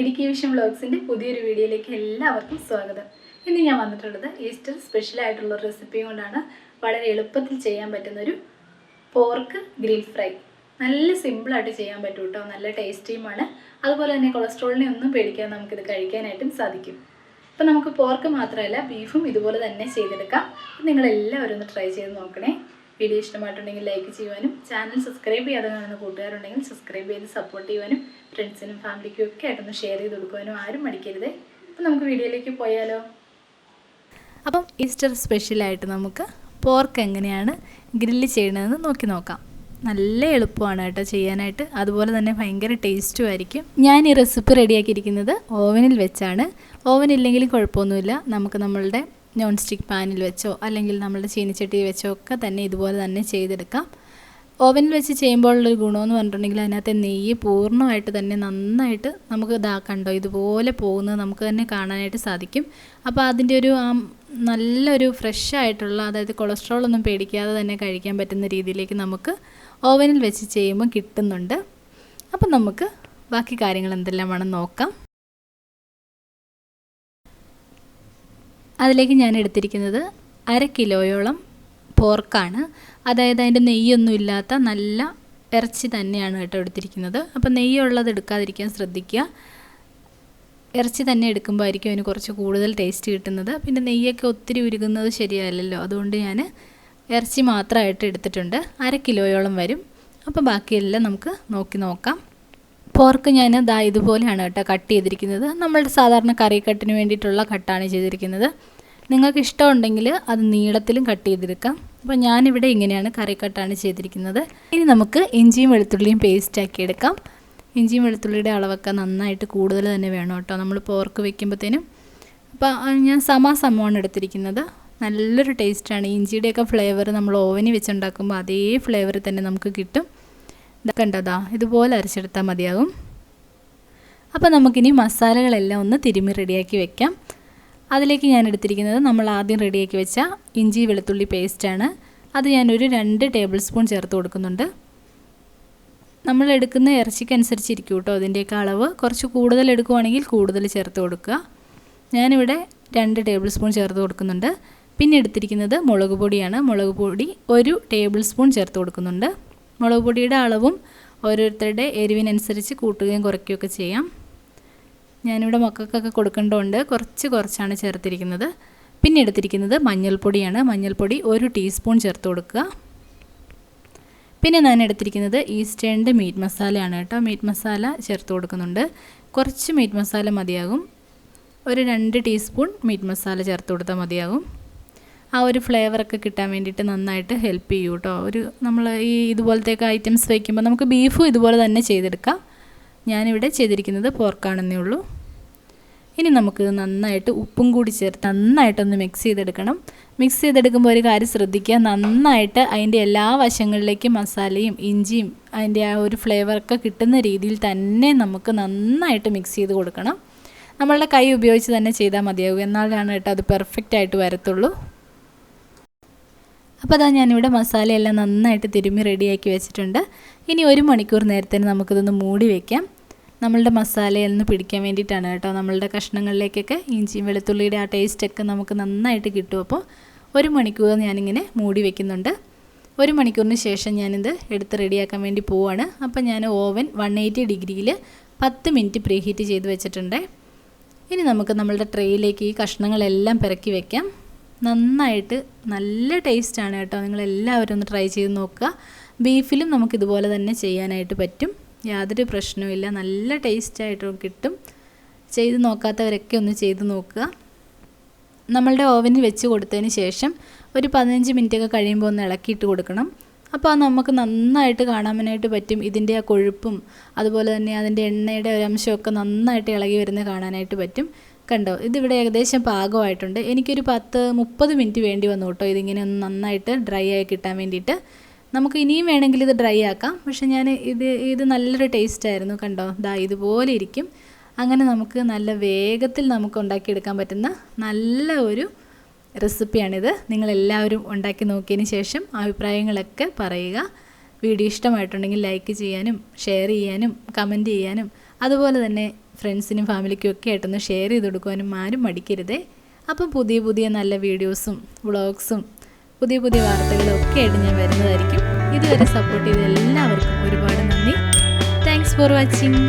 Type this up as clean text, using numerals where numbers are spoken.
Idukki vision വ്ലോഗ്സിൻ്റെ പുതിയൊരു വീഡിയോയിലേക്ക് എല്ലാവർക്കും സ്വാഗതം. ഇന്ന് ഞാൻ വന്നിട്ടുള്ളത് ഈസ്റ്റർ സ്പെഷ്യലായിട്ടുള്ള റെസിപ്പിയും കൊണ്ടാണ്. വളരെ എളുപ്പത്തിൽ ചെയ്യാൻ പറ്റുന്നൊരു പോർക്ക് ഗ്രിൽ ഫ്രൈ. നല്ല സിമ്പിളായിട്ട് ചെയ്യാൻ പറ്റും കേട്ടോ, നല്ല ടേസ്റ്റിയുമാണ്. അതുപോലെ തന്നെ കൊളസ്ട്രോളിനെ ഒന്നും പേടിക്കാതെ നമുക്കിത് കഴിക്കാനായിട്ടും സാധിക്കും. അപ്പോൾ നമുക്ക് പോർക്ക് മാത്രമല്ല ബീഫും ഇതുപോലെ തന്നെ ചെയ്തെടുക്കാം. നിങ്ങളെല്ലാവരും ഒന്ന് ട്രൈ ചെയ്ത് നോക്കണേ. വീഡിയോ ഇഷ്ടമായിട്ടുണ്ടെങ്കിൽ ലൈക്ക് ചെയ്യുവാനും ചാനൽ സബ്സ്ക്രൈബ് ചെയ്യാതെ കാണുന്ന കൂട്ടുകാരുണ്ടെങ്കിൽ സബ്സ്ക്രൈബ് ചെയ്ത് സപ്പോർട്ട് ചെയ്യുവാനും ഫ്രണ്ട്സിനും ഫാമിലിക്കും ഒക്കെ ആയിട്ടൊന്ന് ഷെയർ ചെയ്ത് കൊടുക്കുവാനും ആരും മടിക്കരുത്. അപ്പോൾ നമുക്ക് വീഡിയോയിലേക്ക് പോയാലോ. അപ്പം ഈസ്റ്റർ സ്പെഷ്യലായിട്ട് നമുക്ക് പോർക്ക് എങ്ങനെയാണ് ഗ്രില്ല് ചെയ്യണതെന്ന് നോക്കാം. നല്ല എളുപ്പമാണ് കേട്ടോ ചെയ്യാനായിട്ട്, അതുപോലെ തന്നെ ഭയങ്കര ടേസ്റ്റും ആയിരിക്കും. ഞാൻ ഈ റെസിപ്പി റെഡിയാക്കിയിരിക്കുന്നത് ഓവനിൽ വെച്ചാണ്. ഓവനില്ലെങ്കിലും കുഴപ്പമൊന്നുമില്ല, നമുക്ക് നമ്മളുടെ നോൺ സ്റ്റിക്ക് പാനിൽ വെച്ചോ അല്ലെങ്കിൽ നമ്മളുടെ ചീനിച്ചട്ടി വെച്ചോ ഒക്കെ തന്നെ ഇതുപോലെ തന്നെ ചെയ്തെടുക്കാം. ഓവനിൽ വെച്ച് ചെയ്യുമ്പോഴുള്ളൊരു ഗുണമെന്ന് പറഞ്ഞിട്ടുണ്ടെങ്കിൽ അതിനകത്തെ നെയ്യ് പൂർണ്ണമായിട്ട് തന്നെ നന്നായിട്ട് നമുക്ക് കണ്ടോ ഇതുപോലെ പോകുന്നത് നമുക്ക് തന്നെ കാണാനായിട്ട് സാധിക്കും. അപ്പോൾ അതിൻ്റെ ഒരു നല്ലൊരു ഫ്രഷ് ആയിട്ടുള്ള, അതായത് കൊളസ്ട്രോൾ ഒന്നും പേടിക്കാതെ തന്നെ കഴിക്കാൻ പറ്റുന്ന രീതിയിലേക്ക് നമുക്ക് ഓവനിൽ വെച്ച് ചെയ്യുമ്പോൾ കിട്ടുന്നുണ്ട്. അപ്പം നമുക്ക് ബാക്കി കാര്യങ്ങൾ എന്തെല്ലാമാണെന്ന് നോക്കാം. അതിലേക്ക് ഞാൻ എടുത്തിരിക്കുന്നത് 1/2 കിലോയോളം പോർക്കാണ്. അതായത് അതിൻ്റെ നെയ്യൊന്നും ഇല്ലാത്ത നല്ല ഇറച്ചി തന്നെയാണ് കേട്ടോ എടുത്തിരിക്കുന്നത്. അപ്പോൾ നെയ്യുള്ളത് എടുക്കാതിരിക്കാൻ ശ്രദ്ധിക്കുക. ഇറച്ചി തന്നെ എടുക്കുമ്പോൾ ആയിരിക്കും അതിന് കുറച്ച് കൂടുതൽ ടേസ്റ്റ് കിട്ടുന്നത്. പിന്നെ നെയ്യൊക്കെ ഒത്തിരി ഉരുകുന്നത് ശരിയല്ലല്ലോ, അതുകൊണ്ട് ഞാൻ ഇറച്ചി മാത്രമായിട്ട് എടുത്തിട്ടുണ്ട്. 1/2 കിലോയോളം വരും. അപ്പോൾ ബാക്കിയെല്ലാം നമുക്ക് നോക്കാം. പോർക്ക് ഞാൻ ഇതുപോലെയാണ് കേട്ടോ കട്ട് ചെയ്തിരിക്കുന്നത്. നമ്മളുടെ സാധാരണ കറി കട്ടിന് വേണ്ടിയിട്ടുള്ള കട്ടാണ് ചെയ്തിരിക്കുന്നത്. നിങ്ങൾക്ക് ഇഷ്ടമുണ്ടെങ്കിൽ അത് നീളത്തിലും കട്ട് ചെയ്തെടുക്കാം. അപ്പോൾ ഞാനിവിടെ ഇങ്ങനെയാണ് കറി കട്ടാണ് ചെയ്തിരിക്കുന്നത്. ഇനി നമുക്ക് ഇഞ്ചിയും വെളുത്തുള്ളിയും പേസ്റ്റാക്കി എടുക്കാം. ഇഞ്ചിയും വെളുത്തുള്ളിയുടെ അളവൊക്കെ നന്നായിട്ട് കൂടുതൽ തന്നെ വേണം കേട്ടോ നമ്മൾ പോർക്ക് വെക്കുമ്പോഴത്തേനും. അപ്പോൾ ഞാൻ സമാസമമാണ് എടുത്തിരിക്കുന്നത്. നല്ലൊരു ടേസ്റ്റാണ്. ഇഞ്ചിയുടെയൊക്കെ ഫ്ലേവർ നമ്മൾ ഓവനിൽ വെച്ചുണ്ടാക്കുമ്പോൾ അതേ ഫ്ലേവർ തന്നെ നമുക്ക് കിട്ടും. കണ്ടതാ ഇതുപോലെ അരച്ചെടുത്താൽ മതിയാകും. അപ്പോൾ നമുക്കിനി മസാലകളെല്ലാം ഒന്ന് തിരുമ്മി റെഡിയാക്കി വെക്കാം. അതിലേക്ക് ഞാൻ എടുത്തിരിക്കുന്നത് നമ്മൾ ആദ്യം റെഡിയാക്കി വെച്ച ഇഞ്ചി വെളുത്തുള്ളി പേസ്റ്റാണ്. അത് ഞാനൊരു 2 ടേബിൾ സ്പൂൺ ചേർത്ത് കൊടുക്കുന്നുണ്ട്. നമ്മൾ എടുക്കുന്ന ഇറച്ചിക്കനുസരിച്ചിരിക്കും കേട്ടോ അതിൻ്റെയൊക്കെ അളവ്. കുറച്ച് കൂടുതൽ എടുക്കുവാണെങ്കിൽ കൂടുതൽ ചേർത്ത് കൊടുക്കുക. ഞാനിവിടെ 2 ടേബിൾ സ്പൂൺ ചേർത്ത് കൊടുക്കുന്നുണ്ട്. പിന്നെ എടുത്തിരിക്കുന്നത് മുളക് പൊടിയാണ്. മുളക് പൊടി 1 ടേബിൾ സ്പൂൺ ചേർത്ത് കൊടുക്കുന്നുണ്ട്. മുളക് പൊടിയുടെ അളവും ഓരോരുത്തരുടെ എരിവിനനുസരിച്ച് കൂട്ടുകയും കുറയ്ക്കുകയൊക്കെ ചെയ്യാം. ഞാനിവിടെ മക്കൾക്കൊക്കെ കൊടുക്കേണ്ടതുകൊണ്ട് കുറച്ചാണ് ചേർത്തിരിക്കുന്നത്. പിന്നെ എടുത്തിരിക്കുന്നത് മഞ്ഞൾപ്പൊടിയാണ്. മഞ്ഞൾപ്പൊടി 1 ടീസ്പൂൺ ചേർത്ത് കൊടുക്കുക. പിന്നെ ഞാൻ എടുത്തിരിക്കുന്നത് ഈസ്റ്റേണിൻ്റെ മീറ്റ് മസാലയാണ് കേട്ടോ. മീറ്റ് മസാല ചേർത്ത് കൊടുക്കുന്നുണ്ട്. കുറച്ച് മീറ്റ് മസാല മതിയാകും. ഒരു 2 ടീസ്പൂൺ മീറ്റ് മസാല ചേർത്ത് കൊടുത്താൽ മതിയാകും. ആ ഒരു ഫ്ലേവറൊക്കെ കിട്ടാൻ വേണ്ടിയിട്ട് നന്നായിട്ട് ഹെൽപ്പ് ചെയ്യും കേട്ടോ. നമ്മൾ ഇതുപോലത്തെയൊക്കെ ഐറ്റംസ് വയ്ക്കുമ്പോൾ നമുക്ക് ബീഫും ഇതുപോലെ തന്നെ ചെയ്തെടുക്കാം. ഞാനിവിടെ ചെയ്തിരിക്കുന്നത് പോർക്കാണെന്നേ ഉള്ളൂ. ഇനി നമുക്ക് നന്നായിട്ട് ഉപ്പും കൂടി ചേർത്ത് നന്നായിട്ടൊന്ന് മിക്സ് ചെയ്തെടുക്കണം. മിക്സ് ചെയ്തെടുക്കുമ്പോൾ ഒരു കാര്യം ശ്രദ്ധിക്കുക, നന്നായിട്ട് അതിൻ്റെ എല്ലാ വശങ്ങളിലേക്കും മസാലയും ഇഞ്ചിയും അതിൻ്റെ ആ ഒരു ഫ്ലേവറൊക്കെ കിട്ടുന്ന രീതിയിൽ തന്നെ നമുക്ക് നന്നായിട്ട് മിക്സ് ചെയ്ത് കൊടുക്കണം. നമ്മളുടെ കൈ ഉപയോഗിച്ച് തന്നെ ചെയ്താൽ മതിയാകും, എന്നാലാണ് കേട്ടോ അത് പെർഫെക്റ്റ് ആയിട്ട് വരത്തുള്ളൂ. അപ്പോൾ അതാ ഞാനിവിടെ മസാലയെല്ലാം നന്നായിട്ട് തിരുമ്മി റെഡിയാക്കി വെച്ചിട്ടുണ്ട്. ഇനി 1 മണിക്കൂർ നേരത്തിന് നമുക്കിതൊന്ന് മൂടി വയ്ക്കാം. നമ്മളുടെ മസാലയൊന്ന് പിടിക്കാൻ വേണ്ടിയിട്ടാണ് കേട്ടോ. നമ്മളുടെ കഷ്ണങ്ങളിലേക്കൊക്കെ ഇഞ്ചിയും വെളുത്തുള്ളിയുടെ ആ ടേസ്റ്റൊക്കെ നമുക്ക് നന്നായിട്ട് കിട്ടും. അപ്പോൾ 1 മണിക്കൂർ ഞാനിങ്ങനെ മൂടി വയ്ക്കുന്നുണ്ട്. 1 മണിക്കൂറിന് ശേഷം ഞാനിത് എടുത്ത് റെഡിയാക്കാൻ വേണ്ടി പോവാണ്. അപ്പോൾ ഞാൻ ഓവൻ 180 ഡിഗ്രിയിൽ 10 മിനിറ്റ് പ്രീഹീറ്റ് ചെയ്ത് വെച്ചിട്ടുണ്ട്. ഇനി നമുക്ക് നമ്മളുടെ ട്രേയിലേക്ക് ഈ കഷ്ണങ്ങളെല്ലാം പിറക്കി വയ്ക്കാം. നന്നായിട്ട് നല്ല ടേസ്റ്റാണ് കേട്ടോ. നിങ്ങളെല്ലാവരും ഒന്ന് ട്രൈ ചെയ്ത് നോക്കുക. ബീഫിലും നമുക്കിതുപോലെ തന്നെ ചെയ്യാനായിട്ട് പറ്റും, യാതൊരു പ്രശ്നവുമില്ല. നല്ല ടേസ്റ്റായിട്ട് കിട്ടും. ചെയ്ത് നോക്കാത്തവരൊക്കെ ഒന്ന് ചെയ്ത് നോക്കുക. നമ്മളുടെ ഓവനിൽ വെച്ച് കൊടുത്തതിന് ശേഷം ഒരു 15 മിനിറ്റൊക്കെ കഴിയുമ്പോൾ ഒന്ന് ഇളക്കിയിട്ട് കൊടുക്കണം. അപ്പോൾ നമുക്ക് നന്നായിട്ട് കാണാനായിട്ട് പറ്റും. ഇതിൻ്റെ ആ കൊഴുപ്പും അതുപോലെ തന്നെ അതിൻ്റെ എണ്ണയുടെ ഒരു അംശമൊക്കെ നന്നായിട്ട് ഇളകി വരുന്നത് കാണാനായിട്ട് പറ്റും. കണ്ടോ ഇതിവിടെ ഏകദേശം പാകമായിട്ടുണ്ട്. എനിക്കൊരു 10-30 മിനിറ്റ് വേണ്ടി വന്നു കേട്ടോ ഇതിങ്ങനെ ഒന്ന് നന്നായിട്ട് ഡ്രൈ ആയി കിട്ടാൻ വേണ്ടിയിട്ട്. നമുക്ക് ഇനിയും വേണമെങ്കിൽ ഇത് ഡ്രൈ ആക്കാം, പക്ഷേ ഞാൻ ഇത് നല്ലൊരു ടേസ്റ്റായിരുന്നു. കണ്ടോ ഇതുപോലെ ഇരിക്കും. അങ്ങനെ നമുക്ക് നല്ല വേഗത്തിൽ നമുക്ക് ഉണ്ടാക്കിയെടുക്കാൻ പറ്റുന്ന നല്ല ഒരു റെസിപ്പിയാണിത്. നിങ്ങളെല്ലാവരും ഉണ്ടാക്കി നോക്കിയതിന് ശേഷം അഭിപ്രായങ്ങളൊക്കെ പറയുക. വീഡിയോ ഇഷ്ടമായിട്ടുണ്ടെങ്കിൽ ലൈക്ക് ചെയ്യാനും ഷെയർ ചെയ്യാനും കമൻറ്റ് ചെയ്യാനും അതുപോലെ തന്നെ ഫ്രണ്ട്സിനും ഫാമിലിക്കും ഒക്കെ ആയിട്ടൊന്ന് ഷെയർ ചെയ്ത് കൊടുക്കുവാനും ആരും മടിക്കരുതേ. അപ്പം പുതിയ പുതിയ നല്ല വീഡിയോസും വ്ളോഗ്സും പുതിയ പുതിയ വാർത്തകളും ഒക്കെ ആയിട്ട് ഞാൻ വരുന്നതായിരിക്കും. ഇതുവരെ സപ്പോർട്ട് ചെയ്ത എല്ലാവർക്കും ഒരുപാട് നന്ദി. Thanks for watching.